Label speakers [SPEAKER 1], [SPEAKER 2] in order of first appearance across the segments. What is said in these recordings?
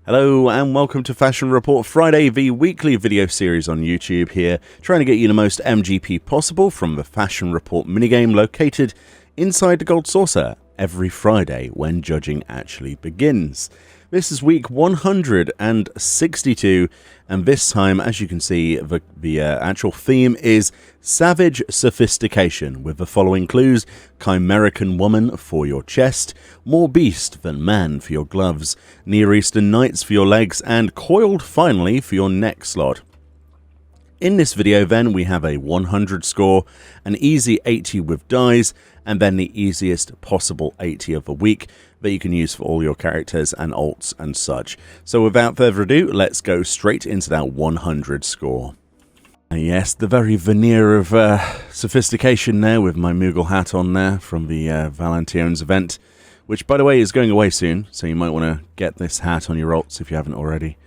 [SPEAKER 1] Hello and welcome to Fashion Report Friday, the weekly video series on YouTube here, trying to get you the most MGP possible from the Fashion Report minigame located inside the Gold Saucer every Friday when judging actually begins. This is week 162, and this time, as you can see, the actual theme is Savage Sophistication, with the following clues: Chimerican Woman for your chest, More Beast Than Man for your gloves, Near Eastern Nights for your legs, and Coiled Finally for your neck slot. In this video then, we have a 100 score, an easy 80 with dies, and then the easiest possible 80 of the week that you can use for all your characters and alts and such. So without further ado, let's go straight into that 100 score. Yes, the very veneer of sophistication there with my Moogle hat on there from the Valention's event, which by the way is going away soon, so you might want to get this hat on your alts if you haven't already,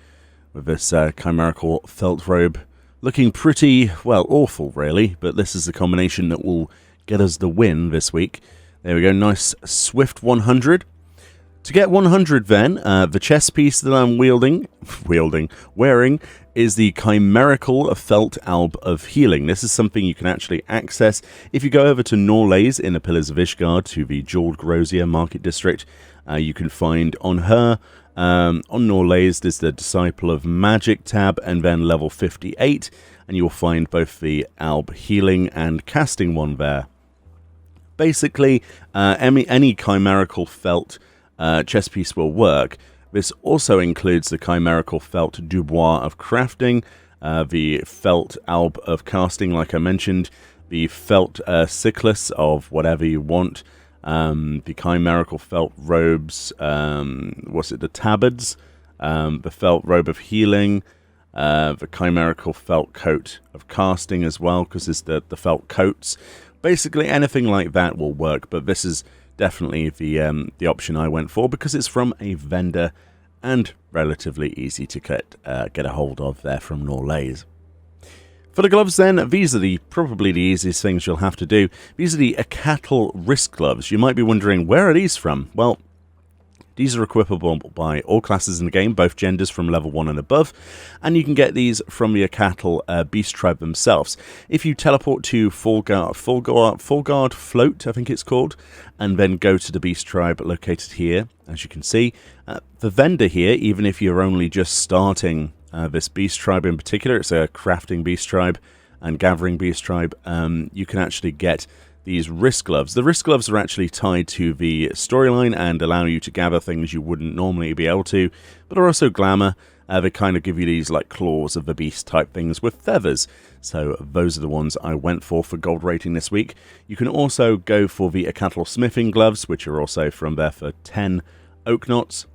[SPEAKER 1] with this chimerical felt robe. Looking pretty, well, awful really, but this is the combination that will get us the win this week. There we go, nice swift 100. To get 100 then, the chest piece that I'm wearing is the Chimerical Felt Alb of Healing. This is something you can actually access if you go over to Norlays in the Pillars of Ishgard to the Jeweled Grosier Market District. You can find on her, on Norlays, there's the Disciple of Magic tab, and then level 58, and you'll find both the Alb Healing and Casting one there. Basically, any Chimerical Felt chest piece will work. This also includes the Chimerical Felt Dubois of Crafting, the Felt Alb of Casting, like I mentioned, the Felt Cyclus of whatever you want, the Chimerical Felt Robes, the Tabards, the Felt Robe of Healing, the Chimerical Felt Coat of Casting as well, because it's the Felt Coats. Basically anything like that will work, but this is definitely the option I went for because it's from a vendor and relatively easy to get a hold of there from Norlays. For the gloves then, these are probably the easiest things you'll have to do. These are the Cattle wrist gloves. You might be wondering, where are these from? Well, these are equipable by all classes in the game, both genders from level 1 and above, and you can get these from the Cattle Beast Tribe themselves. If you teleport to Full Guard Float, I think it's called, and then go to the Beast Tribe located here, as you can see, the vendor here, even if you're only just starting this Beast Tribe in particular, it's a crafting Beast Tribe and gathering Beast Tribe, you can actually get these wrist gloves. The wrist gloves are actually tied to the storyline and allow you to gather things you wouldn't normally be able to, but are also glamour. They kind of give you these like claws of the beast type things with feathers. So those are the ones I went for gold rating this week. You can also go for the Cattle smithing gloves, which are also from there for 10 oak knots.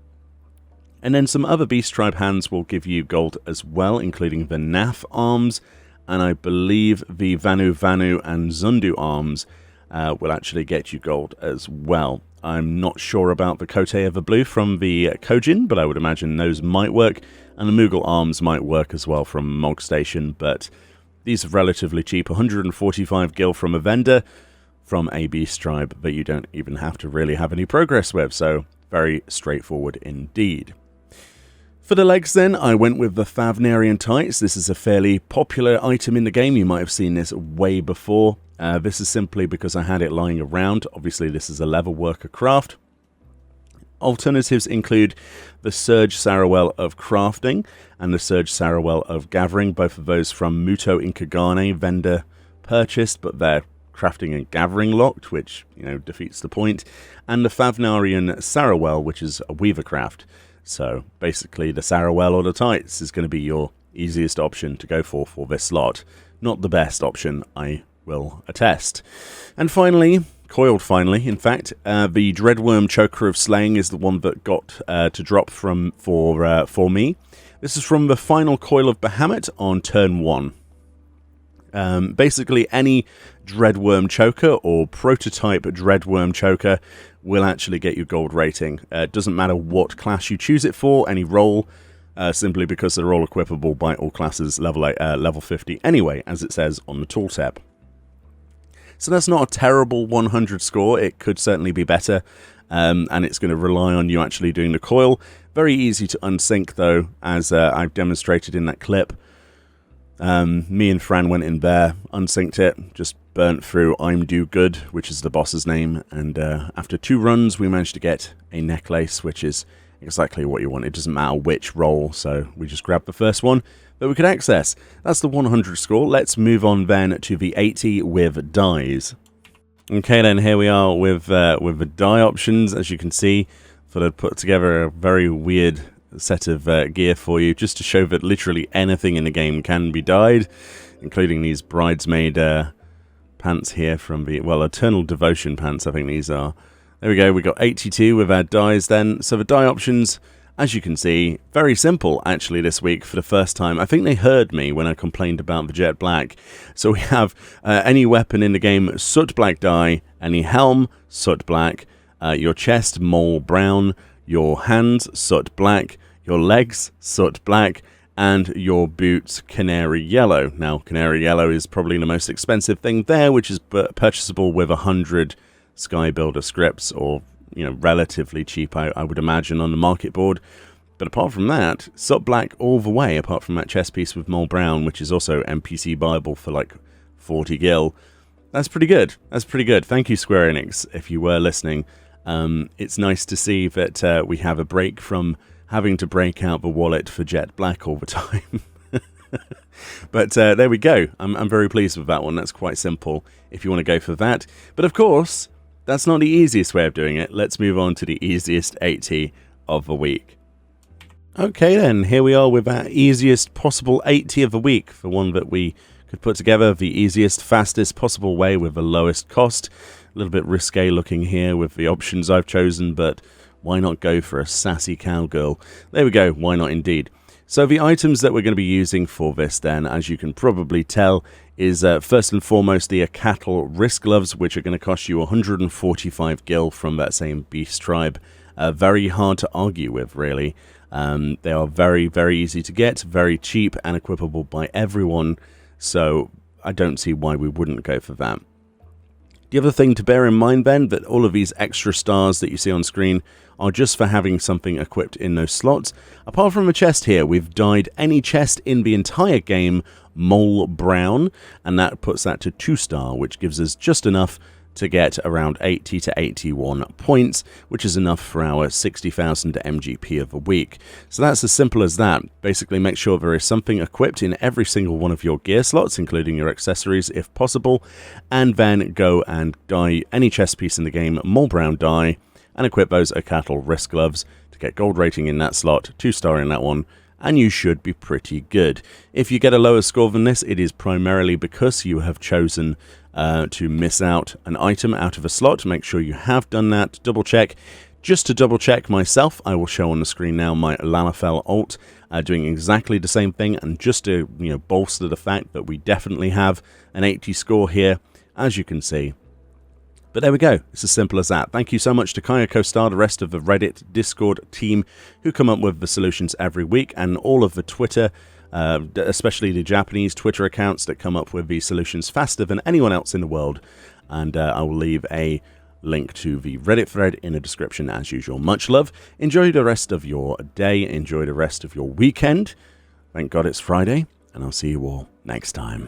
[SPEAKER 1] And then some other Beast Tribe hands will give you gold as well, including the Naf arms, and I believe the Vanu Vanu and Zundu arms will actually get you gold as well. I'm not sure about the Cote of the Blue from the Kojin, but I would imagine those might work, and the Moogle arms might work as well from Mog Station, but these are relatively cheap. 145 gil from a vendor from a Beast Tribe that you don't even have to really have any progress with, so very straightforward indeed. For the legs then, I went with the Favnarian tights. This is a fairly popular item in the game. You might have seen this way before. This is simply because I had it lying around. Obviously, this is a level worker craft. Alternatives include the Surge Sarawel of Crafting and the Surge Sarawel of Gathering, both of those from Muto Inkagane, vendor purchased, but they're crafting and gathering locked, which, defeats the point. And the Favnarian Sarawel, which is a weaver craft. So basically the Sarawel or the tights is going to be your easiest option to go for this slot. Not the best option, I will attest. And finally, coiled finally, in fact, the Dreadworm Choker of Slaying is the one that got to drop for me. This is from the final coil of Bahamut on turn 1. Basically any Dreadworm Choker or prototype Dreadworm Choker will actually get you gold rating. It doesn't matter what class you choose it for, any role, simply because they're all equipable by all classes level 50 anyway, as it says on the tooltip. So that's not a terrible 100 score. It could certainly be better, and it's going to rely on you actually doing the coil. Very easy to unsync, though, as I've demonstrated in that clip. Me and Fran went in there, unsynced it, just burnt through I'm Do Good, which is the boss's name, and after 2 runs we managed to get a necklace, which is exactly what you want. It doesn't matter which roll, so we just grabbed the first one that we could access. That's the 100 score. Let's move on then to the 80 with dies. Okay, then here we are with the die options. As you can see, thought I'd put together a very weird set of gear for you, just to show that literally anything in the game can be dyed, including these bridesmaid pants here from the, well, Eternal Devotion pants, I think these are. There we go, we got 82 with our dies then. So the die options, as you can see, very simple actually this week for the first time. I think they heard me when I complained about the jet black. So we have any weapon in the game, soot black die, any helm, soot black, your chest, mole brown, your hands, soot black, your legs, soot black, and your boots, canary yellow. Now, canary yellow is probably the most expensive thing there, which is purchasable with 100 Sky Builder scripts, or, you know, relatively cheap, I would imagine, on the market board. But apart from that, soot black all the way, apart from that chest piece with mole brown, which is also NPC buyable for like 40 gil. That's pretty good. That's pretty good. Thank you, Square Enix, if you were listening. It's nice to see that we have a break from having to break out the wallet for jet black all the time. But there we go. I'm very pleased with that one. That's quite simple if you want to go for that. But of course, that's not the easiest way of doing it. Let's move on to the easiest 80 of the week. Okay then, here we are with our easiest possible 80 of the week, for one that we could put together the easiest, fastest possible way with the lowest cost. A little bit risque looking here with the options I've chosen, but why not go for a sassy cowgirl? There we go, why not indeed. So the items that we're going to be using for this then, as you can probably tell, is first and foremost the cattle wrist gloves, which are going to cost you 145 gil from that same beast tribe. Very hard to argue with, really. They are very, very easy to get, very cheap and equipable by everyone, so I don't see why we wouldn't go for that. The other thing to bear in mind then, that all of these extra stars that you see on screen are just for having something equipped in those slots. Apart from a chest here, we've dyed any chest in the entire game mole brown, and that puts that to 2-star, which gives us just enough to get around 80 to 81 points, which is enough for our 60,000 MGP of a week. So that's as simple as that. Basically, make sure there is something equipped in every single one of your gear slots, including your accessories if possible, and then go and dye any chest piece in the game mole brown dye, and equip those cattle wrist gloves to get gold rating in that slot, 2-star in that one, and you should be pretty good. If you get a lower score than this, it is primarily because you have chosen to miss out an item out of a slot. Make sure you have done that. Double check. Just to double check myself, I will show on the screen now my Lalafell ult doing exactly the same thing, and just to bolster the fact that we definitely have an 80 score here, as you can see. But there we go. It's as simple as that. Thank you so much to Kayako Star, the rest of the Reddit Discord team who come up with the solutions every week, and all of the Twitter, especially the Japanese Twitter accounts that come up with these solutions faster than anyone else in the world. And I will leave a link to the Reddit thread in the description as usual. Much love. Enjoy the rest of your day. Enjoy the rest of your weekend. Thank God it's Friday, and I'll see you all next time.